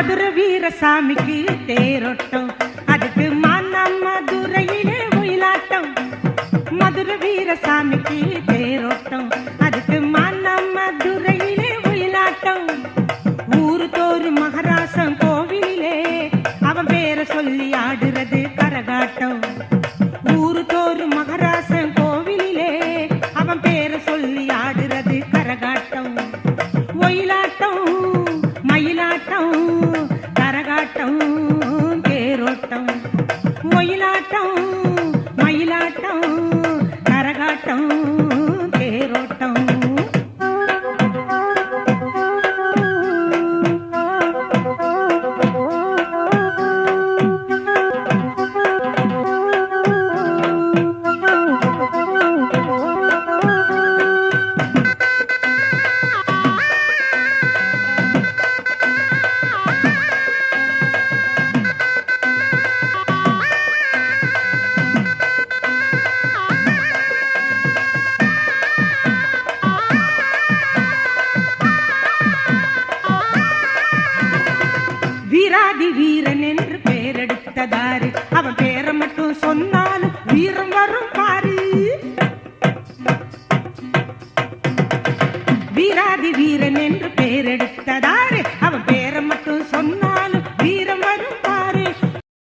மதுரை வீரசாமிக்கு தேரோட்டம், அதுக்கு மானம் மதுரையிலே ஒயிலாட்டம். மதுரை வீரசாமிக்கு தேரோட்டம், அதுக்கு மானம் மதுரையிலே ஒயிலாட்டம். ஊரு தோறு மகராசன் கோவிலே அவன் பேரை சொல்லி ஆடுறது கரகாட்டம். ஊரு தோறு மகராசன் கோவிலே அவன் பேரை சொல்லி ஆடுறது கரகாட்டம். ஒயிலாட்டம், மயிலாட்டம், கரகாட்டம், தேரோட்டம். ஒயிலாட்டம், மயிலாட்டம், கரகாட்டம், தேரோட்டம். வீராதி வீரன் என்று பெயரெடுத்ததாரு, அவன் பேரை மட்டும் சொன்னாலும் வீரம்